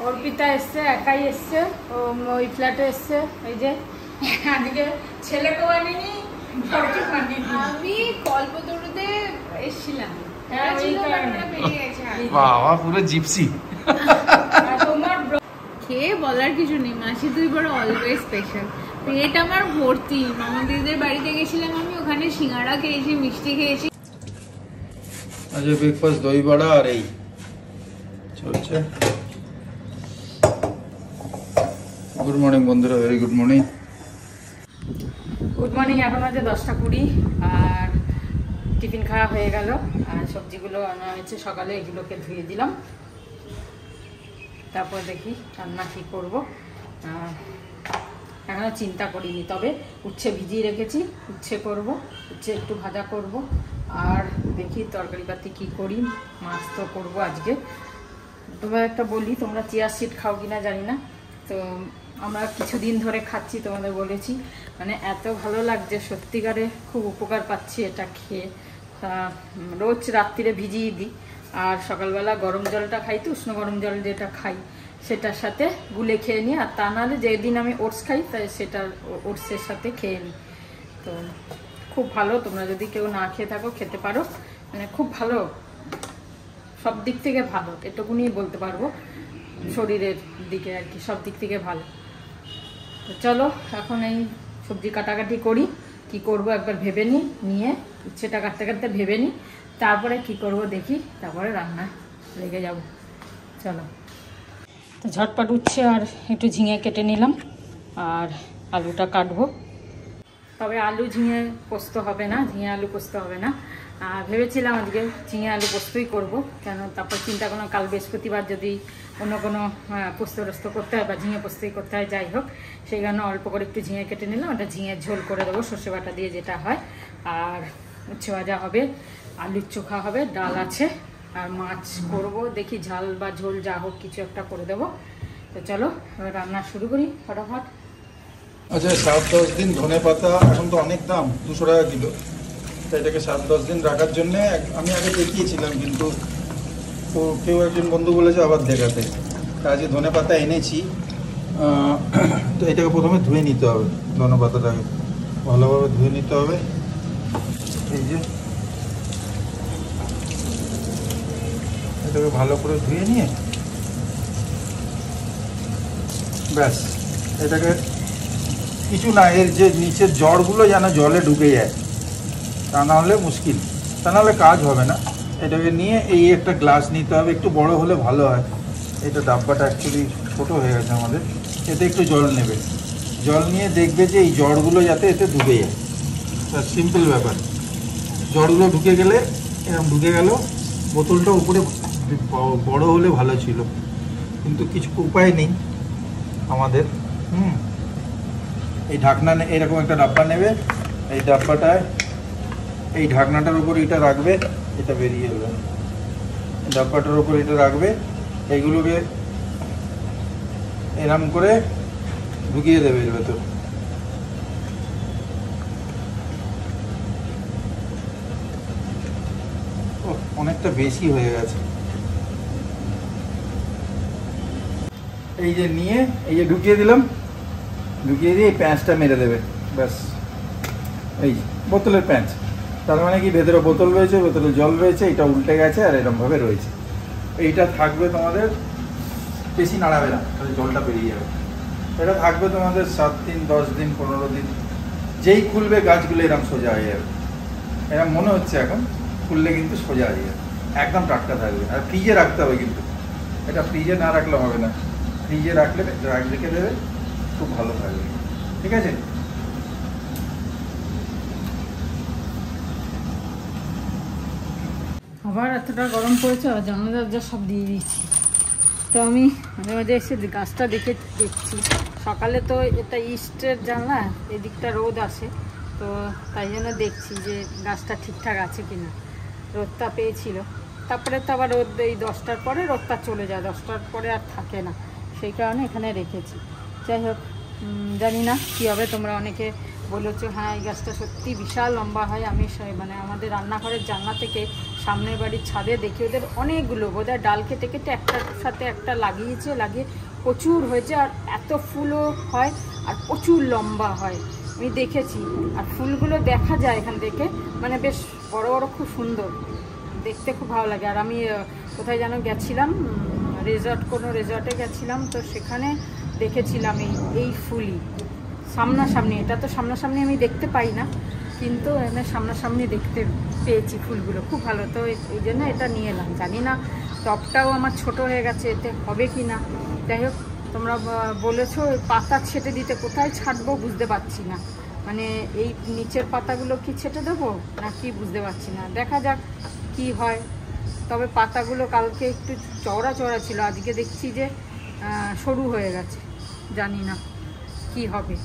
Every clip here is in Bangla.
অর্পিতা এসছে, একাই এসছে, ওই ফ্ল্যাটে এসছে। এই যে আজকে ছেলেকেও আনিনি, আমি কল্পতরুতে এসেছিলাম। বাবা পুরো জিপসি। তোমার খেয়ে বলার কিছু নেই, মাসি তুই বড় অলওয়েজ স্পেশাল। পেট আমার ভর্তি। মামাদিদের বাড়িতে গেছিলাম আমি, ওখানে সিঙ্গাড়া খেয়েছি, মিষ্টি খেয়েছি। আজ ব্রেকফাস্ট দই বড়া আর এই চলছে। গুড মর্নিং বন্ধুরা, very good morning. Good morning. এখন আছে 10:20 আর টিফিন খাওয়া হয়ে গেল। আর সবজিগুলো আনা হয়েছে সকালে, এগুলোকে ধুয়ে দিলাম। তারপর দেখি রান্না কী করবো, এখনও চিন্তা করিনি। তবে উচ্ছে ভিজিয়ে রেখেছি, উচ্ছে করব, উচ্ছে একটু ভাজা করব। আর দেখি তরকারি পাতি কী করি, মাছ তো করবো আজকে। তোমার একটা বলি, তোমরা চিয়া সিড খাও কিনা জানি না, তো আমরা কিছুদিন ধরে খাচ্ছি, তোমাদের বলেছি। মানে এত ভালো লাগছে, সত্যিকারে খুব উপকার পাচ্ছি এটা খেয়ে। তা রোজ রাত্রিরে ভিজিয়ে দিই, আর সকালবেলা গরম জলটা খাই, তো উষ্ণ গরম জল যেটা খাই সেটার সাথে গুলে খেয়ে নিই। আর তা নাহলে যেদিন আমি ওটস খাই তাই সেটা ওটসের সাথে খেয়ে নিই। তো খুব ভালো, তোমরা যদি কেউ না খেয়ে থাকো খেতে পারো, মানে খুব ভালো, সব দিক থেকে ভালো, এটুকুনি বলতে পারবো। শরীরের দিকে আর কি সব দিক থেকে ভালো। তো চলো এখন এই সবজি কাটাকাটি করি, কি করব একবার ভেবে নিই, নিয়ে উচ্ছেটা কাটতে কাটতে ভেবে নিই, তারপরে কি করব দেখি, তারপরে রান্নায় লেগে যাব। চলো, তো ঝটপট উচ্ছে আর একটু ঝিঙে কেটে নিলাম, আর আলুটা কাটবো। তবে আলু ঝিঙে পোস্ত হবে না, ঝিঙে আলু পোস্ত হবে না। ভেবেছিলাম আজকে ঝিঙে আলু পোস্তই করবো, কেন তারপর চিন্তা করলাম কাল বৃহস্পতিবার যদি অন্য কোনো পোস্ত রস্ত করতে হয় বা ঝিঙে পোস্তই করতে হয়, যাই হোক, সেই কারণে অল্প করে একটু ঝিঙে কেটে নিলাম। ওটা ঝিঙের ঝোল করে দেবো সর্ষে বাটা দিয়ে, যেটা হয়। আর উচ্ছে ভাজা হবে, আলুর চোখা হবে, ডাল আছে, আর মাছ করবো। দেখি ঝাল বা ঝোল যা হোক কিছু একটা করে দেবো। তো চলো রান্না শুরু করি ফটাফট। আচ্ছা, 7-10 দিন ধনে পাতা এখন তো অনেক দাম, 200 টাকা কিলো। তো এটাকে 7-10 দিন রাখার জন্যে আমি আগে দেখিয়েছিলাম, কিন্তু তো কেউ একজন বন্ধু বলেছে আবার দেখাতে। আজকে ধনে পাতা এনেছি। তো এটাকে প্রথমে ধুয়ে নিতে হবে, ধনে পাতাটাকে ভালোভাবে ধুয়ে নিতে হবে। এই যে এটাকে ভালো করে ধুয়ে নিয়ে ব্যাস, এটাকে কিছু না, এর যে নিচের জড়গুলো যেন জলে ঢুকে যায়, তা না হলে মুশকিল, তা নাহলে কাজ হবে না। এটাকে নিয়ে এই একটা গ্লাস নিতে হবে, একটু বড় হলে ভালো হয়। এটা ডাব্বাটা অ্যাকচুয়ালি ছোটো হয়ে গেছে আমাদের। এতে একটু জল নেবে, জল নিয়ে দেখবে যে এই জড়গুলো যাতে এতে ঢুকে যায়। সিম্পল ব্যাপার। জড়গুলো ঢুকে গেলে, এরকম ঢুকে গেল, বোতলটা উপরে বড় হলে ভালো ছিল, কিন্তু কিছু উপায় নেই আমাদের। এই ঢাকনা, এরকম একটা ডাব্বা নেবে, এই ডাব্বাটায় এই ঢাকনাটার উপর এটা রাখবে, এটা বেরিয়ে এলো, ডাব্বাটার উপর এটা রাখবে, এইগুলোকে এরম করে ঢুকিয়ে দেবে এর ভেতর। অনেকটা বেশি হয়ে গেছে। এই যে নিয়ে এই যে ঢুকিয়ে দিলাম, ঢুকিয়ে দিয়ে এই প্যাঁচটা মেরে দেবে, ব্যাস। এই বোতলের প্যাঁচ, তার মানে কি ভেতরে বোতল রয়েছে, ভেতরে জল রয়েছে, এটা উল্টে গেছে আর এরমভাবে রয়েছে। এইটা থাকবে তোমাদের, বেশি নাড়াবে না, তাহলে জলটা বেরিয়ে যাবে। এটা থাকবে তোমাদের 7 দিন, 10 দিন, 15 দিন। যেই খুলবে গাছগুলো এরকম সোজা হয়ে যাবে, এরকম মনে হচ্ছে এখন, খুললে কিন্তু সোজা হয়ে যাবে, একদম টাটকা থাকবে। আর ফ্রিজে রাখতে হবে, কিন্তু এটা ফ্রিজে না রাখলে হবে না, ফ্রিজে রাখলে রেখে দেবে, খুব ভালো থাকবে। ঠিক আছে? আবার এতটা গরম পড়েছে, আর জানলা দরজা সব দিয়ে দিয়েছি। তো আমি মাঝে মাঝে এসে গাছটা দেখছি। সকালে তো এটা ইস্টের জানলা, এদিকটা রোদ আসে, তো তাই জন্য দেখছি যে গাছটা ঠিকঠাক আছে কিনা। রোদটা পেয়েছিল, তারপরে তো আবার রোদ এই 10টার পরে রোদটা চলে যায়, 10টার পরে আর থাকে না, সেই কারণে এখানে রেখেছি। যাই হোক, জানি না কী হবে। তোমরা অনেকে বলেছো হ্যাঁ এই গাছটা সত্যি বিশাল লম্বা হয়। আমি মানে আমাদের রান্নাঘরের জানলা থেকে সামনের বাড়ির ছাদে দেখি ওদের অনেকগুলো বোধহয় ডাল কেটে কেটে একটার সাথে একটা লাগিয়ে প্রচুর হয়েছে, আর এত ফুলও হয় আর প্রচুর লম্বা হয়, আমি দেখেছি। আর ফুলগুলো দেখা যায় এখান থেকে, মানে বেশ বড় বড়, খুব সুন্দর দেখতে, খুব ভালো লাগে। আর আমি কোথায় যেন গেছিলাম, কোনো রেজর্টে গেছিলাম, তো সেখানে দেখেছিলাম এই ফুলই সামনাসামনি। এটা তো সামনাসামনি আমি দেখতে পাই না, কিন্তু এখানে সামনাসামনি দেখতে পেয়েছি ফুলগুলো, খুব ভালো। তো এই জন্য এটা নিয়ে এলাম। জানি না টবটাও আমার ছোট হয়ে গেছে, এতে হবে কি না। যাই হোক, তোমরা বলেছো পাতা ছেটে দিতে, কোথায় ছাড়বো বুঝতে পারছি না। মানে এই নিচের পাতাগুলো কি ছেটে দেবো না কি বুঝতে পারছি না, দেখা যাক কি হয়। তবে পাতাগুলো কালকে একটু চওড়া চওড়া ছিল, আজকে দেখছি যে সরু হয়ে গেছে। জানি না কি হবে,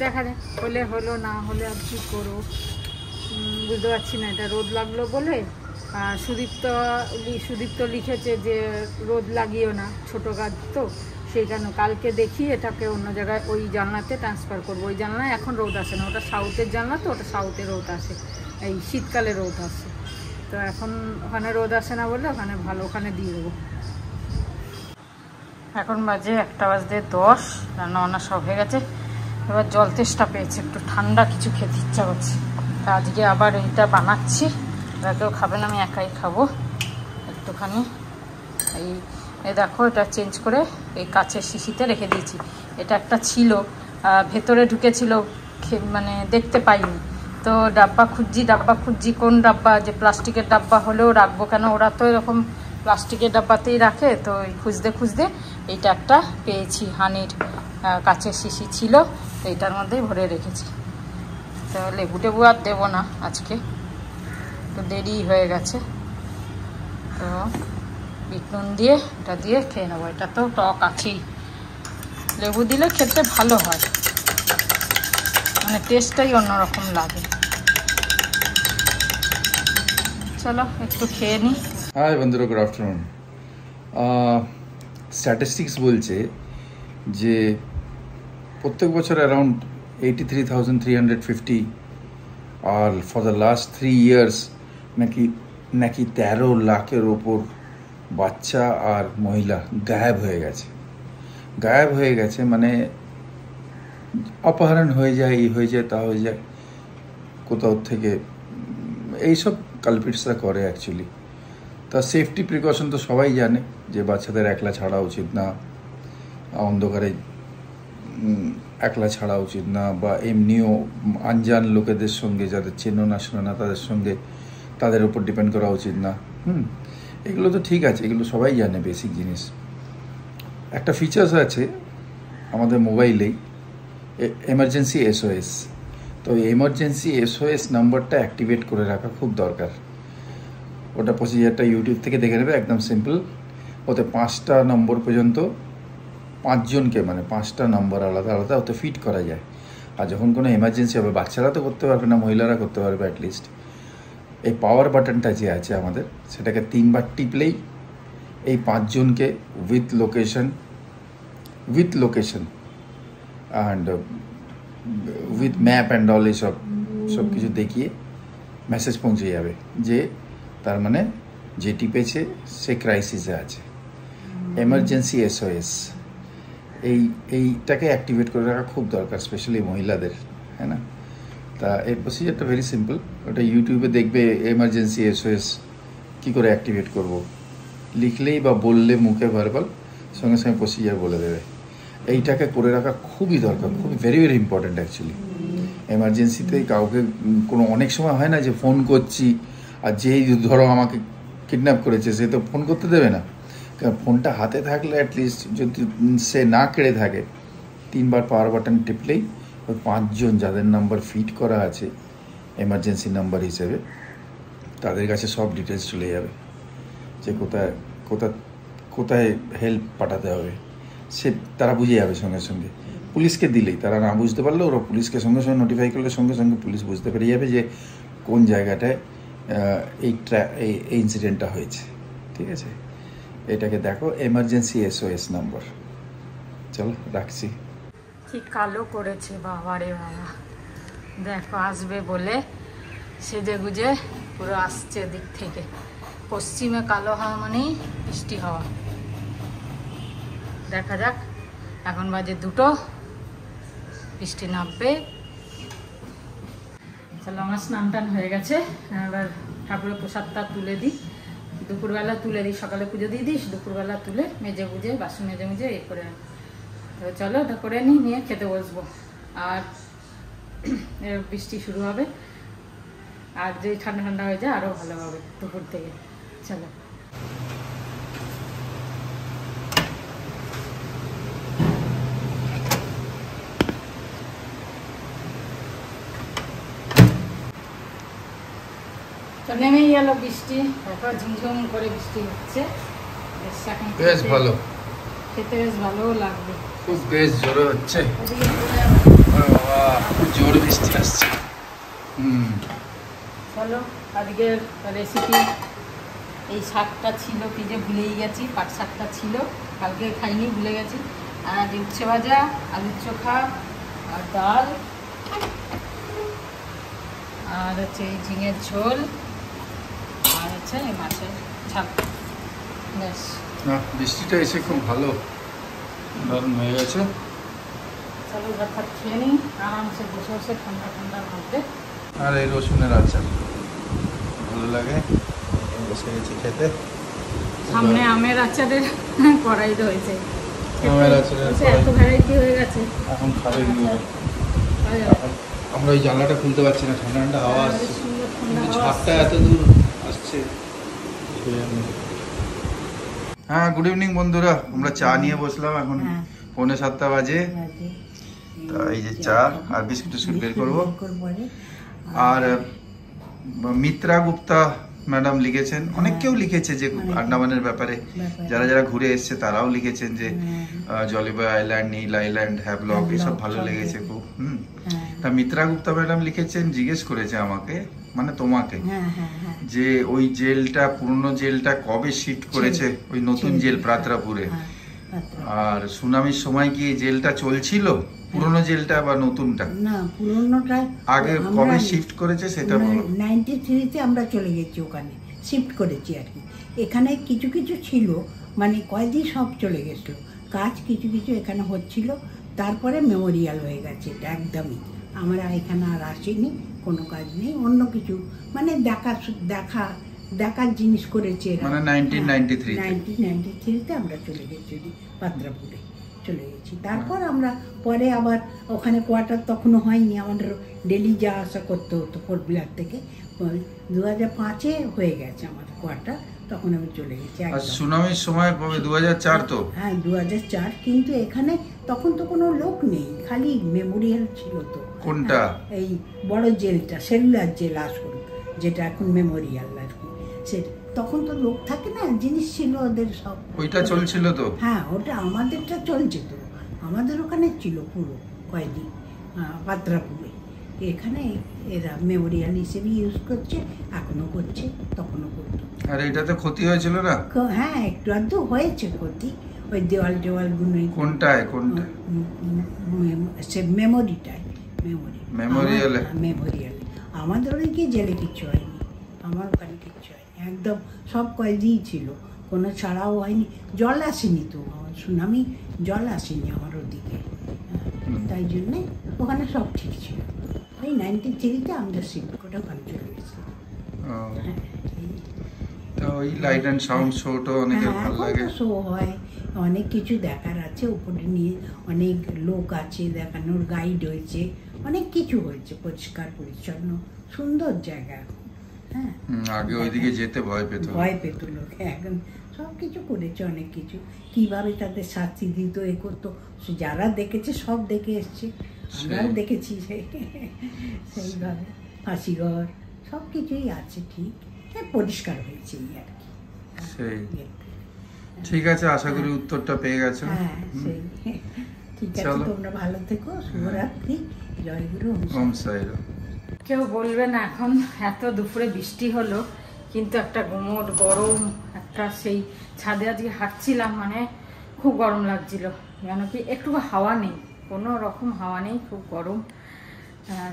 দেখা যাক, হলে হলো, না হলে আর কি করবো বুঝতে পারছি না। এটা রোদ লাগলো বলে সুদীপ্ত লিখেছে যে রোদ লাগিও না, ছোটো গাছ তো, সেই কারণে কালকে দেখি এটাকে অন্য জায়গায় ওই জানলাতে ট্রান্সফার করবো। ওই জানলায় এখন রোদ আসে না, ওটা সাউথের জানলা, তো ওটা সাউথে রোদ আসে, এই শীতকালে রোদ আসে। তো এখন ওখানে রোদ আসে না বলে ওখানে ভালো, ওখানে দিয়ে দেবো। এখন বাজে 1:10, রান্না বান্না সব হয়ে গেছে। এবার জল তেষ্টা পেয়েছে, একটু ঠান্ডা কিছু খেতে ইচ্ছা করছে। তা আজকে আবার এইটা বানাচ্ছি, কেউ খাবে না, আমি একাই খাবো একটুখানি। এই দেখো, এটা চেঞ্জ করে এই কাচের শিশিতে রেখে দিয়েছি। এটা একটা ছিল ভেতরে ঢুকেছিল, মানে দেখতে পাইনি, তো ডাব্বা খুঁজছি কোন ডাব্বা, যে প্লাস্টিকের ডাব্বা হলেও রাখবো কেন, ওরা তো এরকম প্লাস্টিকের ডাব্বাতেই রাখে। তো খুঁজতে এইটা একটা পেয়েছি, হানির কাচের শিশি ছিল, এইটার মধ্যেই ভরে রেখেছি। তো লেবু টেবু আর দেবো না আজকে, তো দেরি হয়ে গেছে। তো বিট নুন দিয়ে এটা দিয়ে খেয়ে নেবো। এটা তো টক আছেই, লেবু দিলে খেতে ভালো হয়, মানে টেস্টটাই অন্যরকম লাগে। চলো একটু খেয়ে নিই। হাই বন্ধুরা, গুড আফটারনুন। স্ট্যাটিস্টিক্স বলছে যে প্রত্যেক বছর অ্যারাউন্ড 83,350 আর ফর দ্য লাস্ট 3 ইয়ার্স নাকি 13 লাখের ওপর বাচ্চা আর মহিলা গায়েব হয়ে গেছে। মানে অপহরণ হয়ে যায়, এই হয়ে যায়, তা হয়ে যায়, কোথাও থেকে এইসব কালপিটসরা করে অ্যাকচুয়ালি। তা সেফটি প্রিকশন তো সবাই জানে যে বাচ্চাদের একলা ছাড়া উচিত না, অন্ধকারে একলা ছাড়া উচিত না, বা এমনিও আনজান লোকেদের সঙ্গে, যাদের চেনো না শোনো না তাদের সঙ্গে, তাদের উপর ডিপেন্ড করা উচিত না। এগুলো তো ঠিক আছে, এগুলো সবাই জানে, বেসিক জিনিস। একটা ফিচার্স আছে আমাদের মোবাইলেই, এমার্জেন্সি SOS। তো এমার্জেন্সি SOS নাম্বারটা অ্যাক্টিভেট করে রাখা খুব দরকার। ওটা প্রসিজারটা ইউটিউব থেকে দেখে নেবে, একদম সিম্পল। ওতে 5টা নম্বর পর্যন্ত 5 জনকে, মানে 5টা নম্বর আলাদা আলাদা ওতে ফিট করা যায়। আর যখন কোনো এমার্জেন্সি হবে, বাচ্চারা তো করতে পারবে না, মহিলারা করতে পারবে অ্যাটলিস্ট, এই পাওয়ার বাটনটা যে আছে আমাদের, সেটাকে 3 বার টিপলেই এই 5 জনকে with location and with map and all এইসব সব কিছু দেখিয়ে মেসেজ পৌঁছে যাবে যে তার মানে যে টিপেছে সে ক্রাইসিসে আছে। এমার্জেন্সি SOS এইটাকে অ্যাক্টিভেট করে রাখা খুব দরকার, স্পেশালি মহিলাদের, হ্যাঁ না? তা এই প্রসিজারটা ভেরি সিম্পল। ওটা ইউটিউবে দেখবে, এমার্জেন্সি SOS কী করে অ্যাক্টিভেট করব, লিখলেই বা বললে মুখে ভার্বাল সঙ্গে সঙ্গে প্রসিজার বলে দেবে। এইটাকে করে রাখা খুবই দরকার, খুবই ভেরি ভেরি ইম্পর্ট্যান্ট অ্যাকচুয়ালি। এমার্জেন্সিতে কাউকে অনেক সময় হয় না যে ফোন করছি, আর যেই ধরো আমাকে কিডন্যাপ করেছে সে তো ফোন করতে দেবে না, কারণ ফোনটা হাতে থাকলে অ্যাটলিস্ট, যদি সে না কেড়ে থাকে, 3 বার পাওয়ার বাটন টিপলেই ওই 5 জন যাদের নাম্বার ফিট করা আছে এমার্জেন্সি নাম্বার হিসেবে, তাদের কাছে সব ডিটেলস চলে যাবে যে কোথায় হেল্প পাঠাতে হবে, সে তারা বুঝে যাবে সঙ্গে সঙ্গে। পুলিশকে দিলেই, তারা না বুঝতে পারলে ওরা পুলিশকে সঙ্গে সঙ্গে নোটিফাই করলে সঙ্গে সঙ্গে পুলিশ বুঝতে পেরে যাবে যে কোন জায়গাটায় এই ইনসিডেন্টটা হয়েছে। ঠিক আছে, এটাকে দেখো, এমার্জেন্সি SOS নাম্বার। চলো রাখছি। কি কালো করেছে বাবারে বাবা। দেখো আসবে বলে সেজে গুজে পুরো আসছে দিক থেকে। পশ্চিমে কালো হওয়া মানেই বৃষ্টি হওয়া। দেখা যাক, এখন বাজে 2টো, বৃষ্টি নামবে। চলো, আমার স্নান টান হয়ে গেছে, এবার ঠাকুরের প্রসাদটা তুলে দিই। দুপুরবেলা তুলে দিই, সকালে পুজো দিয়ে দিস, দুপুরবেলা তুলে মেজে বুঝে বাসন মেজে মুজে এ করে। তো চলো ওটা করে নিয়ে খেতে বসবো। আর বৃষ্টি শুরু হবে, আর যদি ঠান্ডা ঠান্ডা হয়ে যায় আরও ভালো হবে দুপুর থেকে। চলো। তো নেমেই গেল বৃষ্টি, এখন ঝুমঝুম করে বৃষ্টি হচ্ছে। বেশ ভালো, খেতে বেশ ভালোও লাগবে। খুব বেশ জোরে হচ্ছে, জোর বৃষ্টি আসছে। চলো, আজকের রেসিপি এই শাকটা ছিল, কি যে ভুলেই গেছি, পাট শাকটা ছিল, কালকে খাইনি, ভুলে গেছি। আর উচ্ছে ভাজা, আলুর চোখা, আর ডাল, আর হচ্ছে এই ঝিঙের ঝোল, আর হচ্ছে এই মাছের ঝাল। ব্যাস। বৃষ্টিটা এসে খুব ভালো দারুণ হয়ে গেছে। চলো ভাত ভাত খেয়ে নিই আরামসে বসে বসে ঠান্ডা ঠান্ডার মধ্যে। আর এই রসুনের আচার ভালো লাগে, বসে গেছি খেতে। সামনে আমের আচারের কড়াই রয়েছে, আমের আচারের এত ভ্যারাইটি হয়ে গেছে। এখন খাবে কি করে? আমরা ওই জানলাটা খুলতে পারছি না, ঠান্ডা ঠান্ডা হাওয়া আসছে, কিন্তু ঝাপটা এত দূর আসছে। হ্যাঁ, গুড ইভিনিং বন্ধুরা, আমরা চা নিয়ে বসলাম, এখন 6:45 বাজে। তা এই যে চা আর বিস্কুট টিস্কুট বের করবো। আর মিত্রা গুপ্তা ম্যাডাম লিখেছেন, অনেক কেউ লিখেছে যে আন্দামানের ব্যাপারে, যারা যারা ঘুরে এসছে তারাও লিখেছেন যে জলিবাই আইল্যান্ড, নীল আইল্যান্ড, হ্যাভলক এসব ভালো লেগেছে খুব। তা মিত্রা গুপ্তা ম্যাডাম লিখেছেন, জিজ্ঞেস করেছে আমাকে, মানে তোমাকে, যে ওই জেলটা, পুরনো জেলটা কবে শিফট করেছে ওই নতুন জেল প্রাতরাপুরে, আর সুনামির সময় কি জেলটা চলছিল, পুরনো জেলটা বা নতুনটা? না, পুরনোটা আগে কবে শিফট করেছে সেটা বলো। 93-তে আমরা চলে গেছি, ওখানে শিফট করেছি আর কি। এখানে কিছু কিছু ছিল, মানে কয়েকদিন সব চলে গেছিলো, কাজ কিছু কিছু এখানে হচ্ছিল, তারপরে মেমোরিয়াল হয়ে গেছে এটা একদমই। আমরা এখানে আর আসিনি, কোনো কাজ নেই, অন্য কিছু মানে দেখার জিনিস করেছে। মানে 1993-তে আমরা চলে গেছি পাত্রাপুরে চলে গেছি। তারপর আমরা পরে আবার ওখানে কোয়ার্টার তখনও হয়নি, আমাদের ডেলি যাওয়া আসা করতে হতো কোর্টবিলার থেকে। 2005-এ হয়ে গেছে আমাদের কোয়ার্টার, তখন আমি চলে গেছি। আর সুনামির সময় কবে? 2004 তো? হ্যাঁ, 2004। কিন্তু এখানে তখন তো কোনো লোক নেই, খালি মেমোরিয়াল ছিল। তো কোনটা? এই বড় জেলটা, সেলুলার জেল আসল, যেটা এখন মেমোরিয়াল আর কি। সে তখন তো লোক থাকে না, জিনিস ছিল ওদের সব। ওইটা চলছিল তো? হ্যাঁ, ওটা আমাদেরটা চলছে তো, আমাদের ওখানে ছিল পুরো কয়েকদিন পাত্রাপুরে। এখানে এরা মেমোরিয়াল হিসেবে ইউজ করছে, এখনো করছে, তখনও করতো। আর এটাতে ক্ষতি হয়েছিল না? হ্যাঁ, একটু আধটু হয়েছে ক্ষতি, ওই দেওয়ালগুলোই। কোনটায়? সে মেমোরিটায়, মেমোরিয়ালে। আমাদের ওদিকে জেলে কিচ্ছু হয়নি, আমার ওখানে কিচ্ছু হয়নি, একদম সব কয়েকদিন ছিল, কোনো ছাড়াও হয়নি। জল আসেনি তো, সুনামি জল আসেনি আমার ওদিকে, তাই জন্যে ওখানে সব ঠিক ছিল। ওই 93-তে আমরা শিফট করে ওখানে চলে গেছিলাম। তো ওই লাইট অ্যান্ড সাউন্ড শোটা অনেকের ভালো লাগে। শো হয়, অনেক কিছু দেখার আছে, উপরে নিয়ে অনেক লোক আছে দেখানোর, গাইড হয়েছে, অনেক কিছু হয়েছে, পরিষ্কার পরিচ্ছন্ন সুন্দর জায়গা। হ্যাঁ, আগে ওইদিকে যেতে ভয় পেত লোক, এখন সব কিছু করেছে, অনেক কিছু, কিভাবে তাদের শাস্তি দিত, এ করতো, যারা দেখেছে সব দেখে এসছে, আমরাও দেখেছি সেইভাবে। ফাঁসিঘর সব কিছুই আছে, ঠিক পরিষ্কার হয়েছে আর কি। সেই ঠিক আছে, আশা করি উত্তরটা পেয়ে গেছো। হ্যাঁ, সেই ঠিক আছে, তোমরা ভালো থেকো, শুভরাত্রি, জয়গুরু, ওম সাইরাম। কেউ বলবে না এখন এত দুপুরে বৃষ্টি হলো, কিন্তু একটা গুমোট গরম, একটা সেই ছাদে আজকে হাঁটছিলাম, মানে খুব গরম লাগছিল, কেন কি একটু হাওয়া নেই, কোনো রকম হাওয়া নেই, খুব গরম।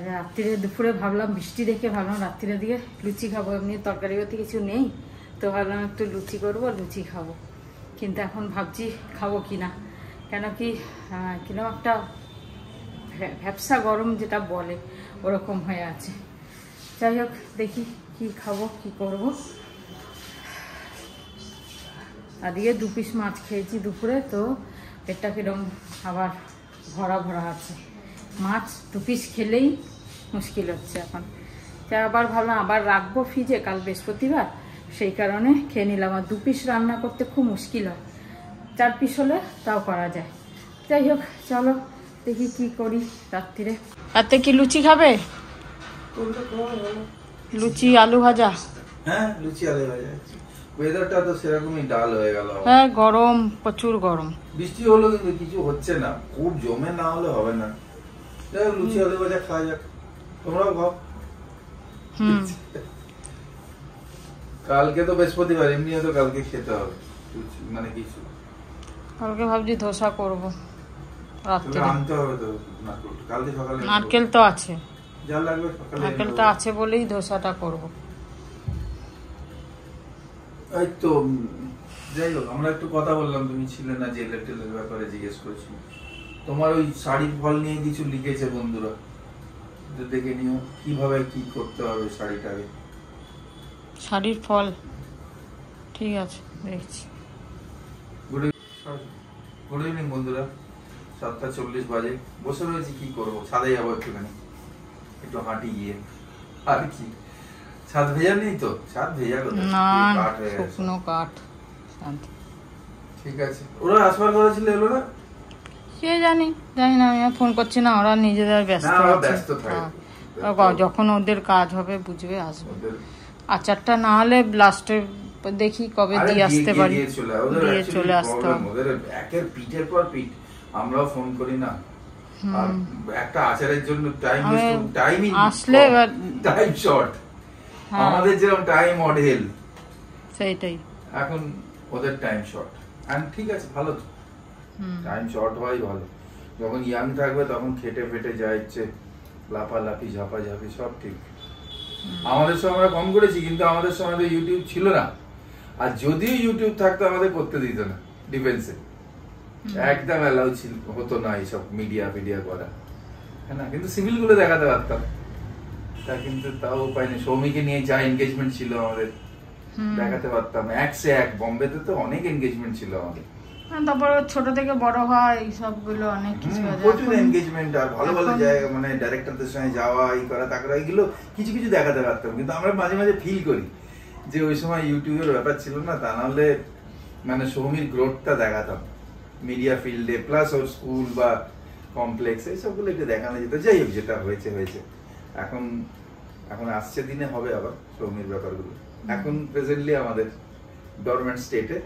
রাত্রিরে দুপুরে ভাবলাম, বৃষ্টি দেখে ভাবলাম রাত্রিরে দিকে লুচি খাবো, এমনি তরকারি বাতি কিছু নেই, তো ভাবলাম একটু লুচি করবো, লুচি খাবো। কিন্তু এখন ভাবছি খাবো কি না, কেন কি কিরকম একটা ভ্যাপসা গরম যেটা বলে ওরকম হয়ে আছে। যাই হোক, দেখি কি খাবো, কি করব। আদিকে 2 পিস মাছ খেয়েছি দুপুরে, তো পেটটা কিরম আবার ভরা ভরা আছে। মাছ 2 পিস খেলেই মুশকিল হচ্ছে এখন। তাই আবার ভাবলাম আবার রাখবো ফ্রিজে, কাল বৃহস্পতিবার, সেই কারণে খেয়ে নিলাম। আর 2 পিস রান্না করতে খুব মুশকিল হয়, 4 পিস হলে তাও করা যায়। যাই হোক, চলো দেখি কি করি রাত্রিরে। রাতে কি লুচি খাবে? লুচি আলু ভাজা? হ্যাঁ, লুচি আলু ভাজা। ওয়েদারটা তো সেরকমই ডাল হয়ে গেল। হ্যাঁ, গরম, প্রচুর গরম। বৃষ্টি হলো কিন্তু কিছু হচ্ছে না, খুব জমে না হলে হবে না। লুচি আলু ভাজা খাওয়া যাক, তোমরাও খাও। কালকে তো বৃহস্পতিবার, এমনিও তো কালকে খেতে হবে মানে কিছু। কালকে ভাবছি ধোসা করবো রাত্রে। আনতে হবে তো কালকে সকালে। নারকেল তো আছে, যা লাগবে সকালে। নারকেলটা আছে বলেই ধোসাটা করবো। এই তো, যাই হোক, আমরা একটু কথা বললাম, তুমি ছিলে না, জেলের টেলের ব্যাপারে জিজ্ঞেস করেছি। তোমার ওই শাড়ির ফল নিয়ে কিছু লিখেছে বন্ধুরা, দেখে নিও কিভাবে কি করতে হবে শাড়িটাকে। শাড়ির ফল, ঠিক আছে, দেখছি। গুড ইভিনিং বন্ধুরা, 7:40 বাজে। বসে রয়েছি, কি করবো, ছাদে যাবো একটুখানি, একটু হাঁটি গিয়ে। আর কি, ছাদ ভেজা নেই তো? ছাদ ভেজা কোথায়, কাঠ হয়ে গেছে, শুকনো কাঠ। ঠিক আছে, ওরা আসবার কথা ছিল, এলো না? সে জানি না, আমি ফোন করছি না, ওরা নিজেদের ব্যস্ত থাকে। যখন ওদের কাজ হবে বুঝবে, আসবে। আচারটা না হলে লাস্টে দেখি কবে দিয়ে আসতে পারি, দিয়ে চলে আসতে হবে। ওদের একের পিঠের পর পিঠ, আমরাও ফোন করি না, আর একটা আচারের জন্য টাইম আসলে টাইম শর্ট। আমাদের যেরকম টাইম মডেল, সেইটাই এখন ওদের টাইম শর্ট। ঠিক আছে, ভালো তো, টাইম শর্ট হয় ভালো। যখন ইয়াং থাকবে তখন খেটে ফেটে যা ইচ্ছে, লাফালাফি ঝাপাঝাপি সব ঠিক। আমাদের সময় আমরা কম করেছি, কিন্তু আমাদের সময় তো ইউটিউব ছিল না, আর যদিও ইউটিউব থাকতো আমাদের করতে দিত না ডিফেন্সে, একদম অ্যালাউ ছিল, হতো না এইসব মিডিয়া করা, হ্যাঁ না? কিন্তু সিভিল গুলো দেখাতে পারতাম, তা কিন্তু তাও উপায় নেই। সৌমিকে নিয়ে যা এনগেজমেন্ট ছিল আমাদের, দেখাতে পারতাম 1 বম্বেতে তো অনেক এনগেজমেন্ট ছিল আমাদের। তারপর ছোট থেকে বড় হয়, এই সবগুলো অনেক কিছু আছে, প্রচুর এনগেজমেন্ট, আর ভালো ভালো জায়গা, মানে ডাইরেক্টরদের সঙ্গে যাওয়া, এই করা, তারপরে এগুলো কিছু কিছু দেখাতে পারতাম। কিন্তু আমরা মাঝে মাঝে ফিল করি যে ওই সময় ইউটিউবের ব্যাপার ছিল না, তা নাহলে মানে সৌমির গ্রোথটা দেখাতাম মিডিয়া ফিল্ডে, প্লাস ওর স্কুল বা কমপ্লেক্স, এই সবগুলো একটু দেখানো যেত। যাই হোক, যেটা হয়েছে হয়েছে। এখন আসছে দিনে হবে আবার সৌমির ব্যাপারগুলো। এখন প্রেজেন্টলি আমাদের গভর্নমেন্ট স্টেটে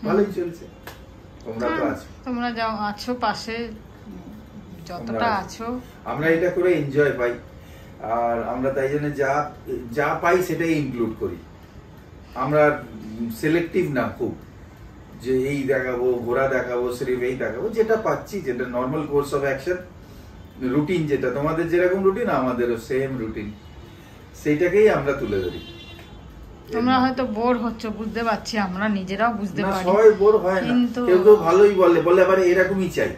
ভালোই চলছে। তোমরা তো আছো, তোমরা যাও আছো পাশে, যতটা আছো। আমরা এটা করে এনজয় পাই, আর আমরা তাই জন্য যা পাই সেটাই ইনক্লুড করি। আমরা সিলেক্টিভ না খুব, যে এই দেখাবো, ঘোরা দেখাবো, সিরিফ এই দেখাবো। যেটা পাচ্ছি, যেটা normal course of action, routine, যেটা তোমাদের যেরকম রুটিন আমাদেরও সেম রুটিন, সেইটাকেই আমরা তুলে ধরি। তোমরা হয়তো বোর হচ্ছ, বুঝতে পারছি, আমরা নিজেরাও বুঝতে পারি। সবাই বোর হয় না, কেউ কেউ ভালোই বলে আবার এরকমই চাই।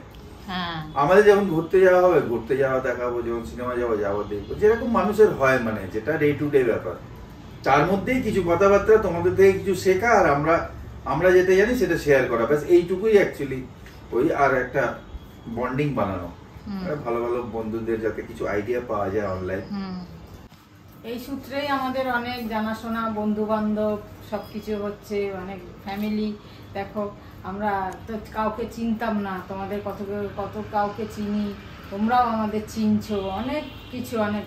হ্যাঁ, আমাদের যখন ঘুরতে যাওয়া হবে, ঘুরতে যাওয়া দেখাবো, যখন সিনেমা যাবো দেখবো, যেরকম মানুষের হয়, মানে যেটা ডে টু ডে ব্যাপার। তার মধ্যেই কিছু কথাবার্তা, তোমাদের থেকে কিছু শেখা, আর আমরা যেটা জানি সেটা শেয়ার করা, ব্যাস এইটুকুই অ্যাকচুয়ালি। ওই আর একটা বন্ডিং বানানো, ভালো ভালো বন্ধুদের যাতে কিছু আইডিয়া পাওয়া যায় অনলাইন। এই সূত্রেই আমাদের অনেক জানাশোনা, বন্ধু বান্ধব সবকিছু হচ্ছে, অনেক ফ্যামিলি। দেখো, আমরা তো কাউকে চিনতাম না, তোমাদের কত কাউকে চিনি, তোমরাও আমাদের চিনছো, অনেক কিছু, অনেক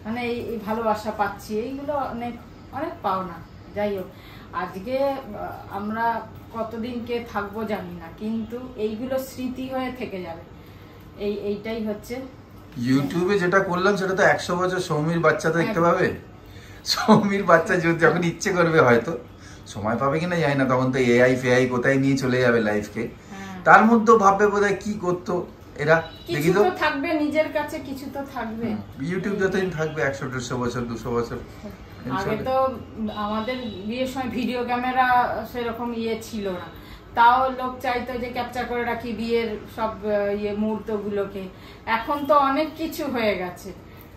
মানে এই ভালোবাসা পাচ্ছি, এইগুলো অনেক অনেক পাওনা। যাই হোক, আজকে আমরা কতদিন কে থাকবো জানি না, কিন্তু এইগুলো স্মৃতি হয়ে থেকে যাবে। এইটাই হচ্ছে ইউটিউবে যেটা করলাম সেটা তো 100 বছর সৌমির বাচ্চা দেখতে পাবে। সৌমির বাচ্চা যখন ইচ্ছে করবে, হয়তো সময় পাবে কিনা জানি না, তখন তো এআই ফেআই কোথায় নিয়ে চলে যাবে লাইফকে। তার মধ্যে ভাববে বোধহয় কি করতো, এরা দেখি কিছু তো তো থাকবে নিজের কাছে, কিছু তো থাকবে। ইউটিউব যতদিন থাকবে 100-150 বছর 200 বছর। আগে তো আমাদের বিয়ের সময় ভিডিও ক্যামেরা সেরকম ছিল না, তাও লোক চাইতো যে ক্যাপচার করে রাখি বিয়ের সব মুহূর্তগুলোকে। এখন তো অনেক কিছু হয়ে গেছে,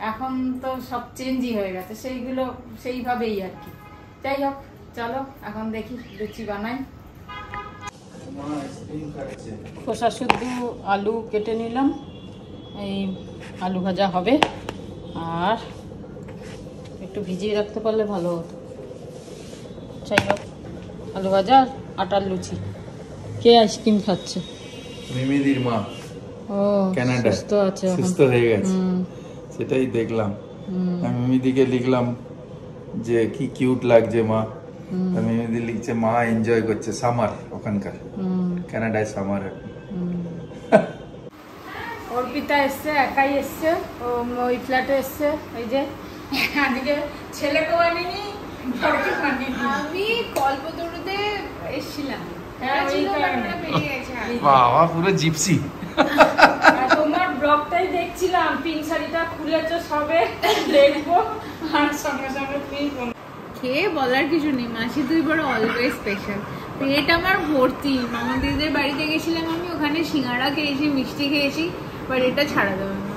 এখন তো সব চেঞ্জই হয়ে গেছে, সেইগুলো সেইভাবেই আর কি। যাই হোক, চলো এখন দেখি লুচি বানাই। খোসা শুদ্ধ আলু কেটে নিলাম, এই আলু ভাজা হবে। আর একটু ভিজিয়ে রাখতে পারলে ভালো হতো। যাই হোক, আলু ভাজা আটার লুচি। কে আইসক্রিম খাচ্ছে? মিমিদির মা। ও কানাডা সুস্থ আছে, সুস্থ হয়ে গেছে, সেটাই দেখলাম। আমি মিমিদিকে লিখলাম যে কি কিউট লাগছে মা, মিমিদি লিখছে মা এনজয় করছে সামার, ওখানকার কানাডায় সামার। অর্পিতা এসছে, একাই এসছে, ওই ফ্ল্যাটে এসছে। এই যে আজকে ছেলেকেও আনিনি, আমি কল্পতরুতে এসেছিলাম। বাবা পুরো জিপসি। তোমার ব্লগটাই দেখছিলাম, পিঙ্ক শাড়িটা খুলেছো সবে, দেখবো আর সঙ্গে সঙ্গে পিঙ্ক। খেয়ে বলার কিছু নেই, মাসি তুই বড় অলওয়েজ স্পেশাল। পেট আমার ভর্তি। মামা দিদিদের বাড়িতে গেছিলাম আমি, ওখানে সিঙ্গাড়া খেয়েছি, মিষ্টি খেয়েছি, বাট এটা ছাড়া দেবে না।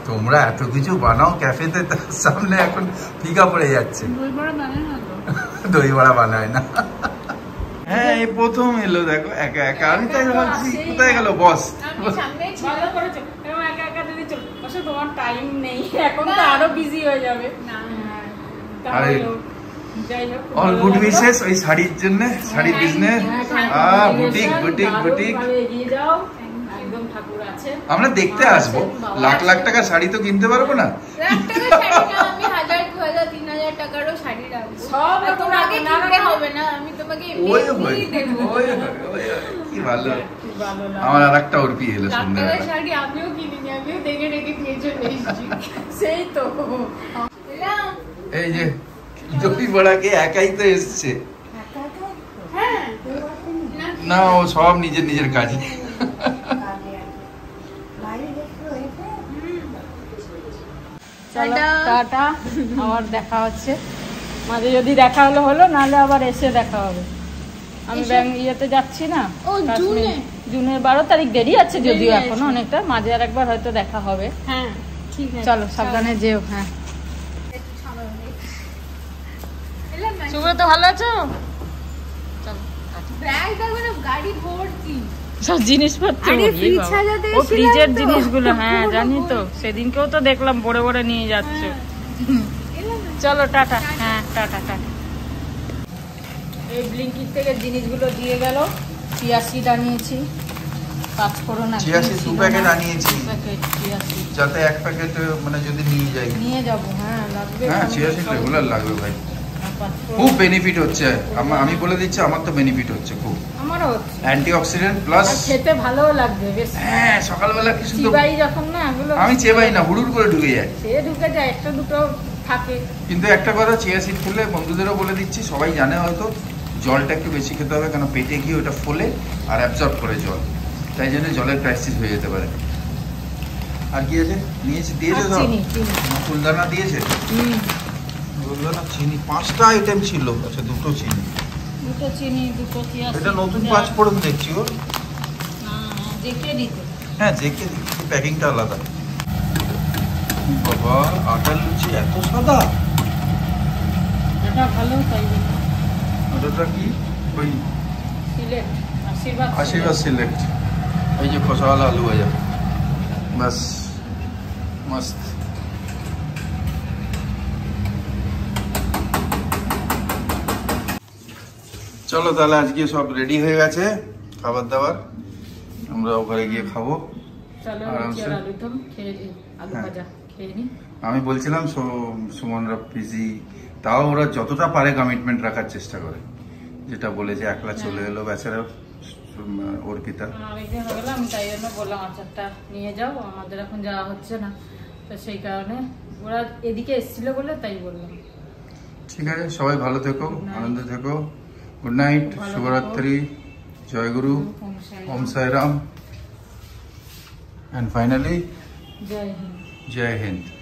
তোমরা এত কিছু বানাও ক্যাফেতে, তার সামনে এখন ফিকা পড়ে যাচ্ছে। দই বড়া বানায় না তো? দই বড়া বানায় না। হ্যাঁ, এই প্রথম এলো, দেখো একা একা। আমি তাই ভাবছি কোথায় গেল বস। আমি সামনে ভালো করেছো, এরকম একা একা দিদি চল। অবশ্য তোমার টাইম নেই, এখন তো আরো বিজি হয়ে যাবে। না আরে যাই হোক, অল গুড উইশেস ওই শাড়ির জন্য, শাড়ির বিজনেস। Boutique boutique boutique. এগিয়ে যাও, একদম ঠাকুর আছে। আমরা দেখতে আসবো, লাখ লাখ টাকা শাড়ি তো কিনতে পারবো না। লাখ টাকার শাড়ি না, আমি 1000, 2000, 3000 টাকারও শাড়ি রাখবো। সব তোমাকে কিনতে হবে না, আমি তোমাকে এমনি দেবো। কি ভালো। ভালো লাগে। আমার আর একটা অর্পি এলো লাখ টাকার সন্ধ্যাবেলা। শাড়ি আমিও কিনিনি, আমিও দেখে রেখে দিয়ে চলে এসেছি। সেই তো এই যে দই বড়াকে একাই তো এসছে হ্যাঁ না, ও সব নিজের নিজের কাজে। টাটা, আবার দেখা হচ্ছে। মাঝে যদি দেখা হলো, নাহলে আবার এসে দেখা হবে। আমি ইয়েতে যাচ্ছি না, ও, জুনে? জুনের 12 তারিখ। দেরি আছে যদিও এখনো অনেকটা, মাঝে আর একবার হয়তো দেখা হবে। হ্যাঁ ঠিক আছে, চলো সাবধানে যেও। হ্যাঁ, সুব্রত ভালো আছো? ব্যাগ দেখো না, গাড়ি ভর্তি সব জিনিসপত্র, আরে ফ্রিজ সাজাতে ও ফ্রিজের এসেছিলাম তো। জিনিসগুলো। হ্যাঁ জানি তো, সেদিনকেও তো দেখলাম বড় বড় নিয়ে যাচ্ছ। চলো টাটা। হ্যাঁ টাটা টাটা। এই ব্লিঙ্কিট থেকে জিনিসগুলো দিয়ে গেল। চিয়া সিড আনিয়েছি, 5 ফোড়ন আছে, চিয়া সিড 2 প্যাকেট আনিয়েছি, প্যাকেট চিয়া সিড যাতে 1 প্যাকেট মানে যদি নিয়ে যাই। নিয়ে যাবো। হ্যাঁ লাগবে। হ্যাঁ, চিয়া সিড রেগুলার লাগবে ভাই। 5 ফোড়ন। খুব বেনিফিট হচ্ছে, আমি বলে দিচ্ছি, আমার তো বেনিফিট হচ্ছে খুব। আমারও হচ্ছে, অ্যান্টিঅক্সিডেন্ট প্লাস আর খেতে ভালোও লাগবে বেশ। হ্যাঁ, সকালবেলা কি সুন্দর। চিবাই যখন না এগুলো, আমি চেবাই না, হুড়ুর করে ঢুকে যায়। সে ঢুকে যায়, একটা দুটো থাকে। কিন্তু একটা কথা, চিয়া সিড খেলে বন্ধুদেরও বলে দিচ্ছি, সবাই জানে হয়তো, জলটা একটু বেশি খেতে হবে, কেন পেটে গিয়ে ওটা ফোলে আর অ্যাবজর্ব করে জল, তাই জন্য জলের ক্রাইসিস হয়ে যেতে পারে। আর কি আছে নিয়েছে, দিয়েছে সব চিনি চিনি। ফুলদানা দিয়েছে, ফুলদানা চিনি 5টা আইটেম ছিল। আচ্ছা, 2টো চিনি, দুটো চিনি, দুটো চিয়া এটা সিড, নতুন 5 ফোড়ন দেখছি ওর। না দেখে দিতে। হ্যাঁ, দেখে প্যাকিংটা আলাদা। বাবা, আটার লুচি এত সাদা। এটা ভালো, তাই জন্য। ওটা কি? ওই সিলেক্ট, আশীর্বাদ আশীর্বাদ সিলেক্ট। এই যে খোসাওয়ালা আলু ভাজা, বাস মস্ত। চলো তাহলে, আজকে সব রেডি হয়ে গেছে খাবার দাবার, আমরা ওখানে গিয়ে খাবো। চলো লুচি আর আলুর দম খেয়ে নিই, আলু হ্যাঁ। ভাজা খেয়ে নিই। আমি বলছিলাম সুমনরা পিজি, তাও ওরা যতটা পারে কমিটমেন্ট রাখার চেষ্টা করে, যেটা বলেছে একলা চলে এলো বেচারা অর্পিতা। অনেকদিন হয়ে গেল, আমি তাই জন্য বললাম আচারটা নিয়ে যাও, আমাদের এখন যাওয়া হচ্ছে না, তো সেই কারণে ওরা এদিকে এসেছিল বলে তাই বললাম। ঠিক আছে, সবাই ভালো থেকো, আনন্দ থেকো, গুড নাইট, ভালো শুভরাত্রি। থেকো। Jai Guru, Om Sai Om Sai Ram, and finally Joy Hind. Jai Hind.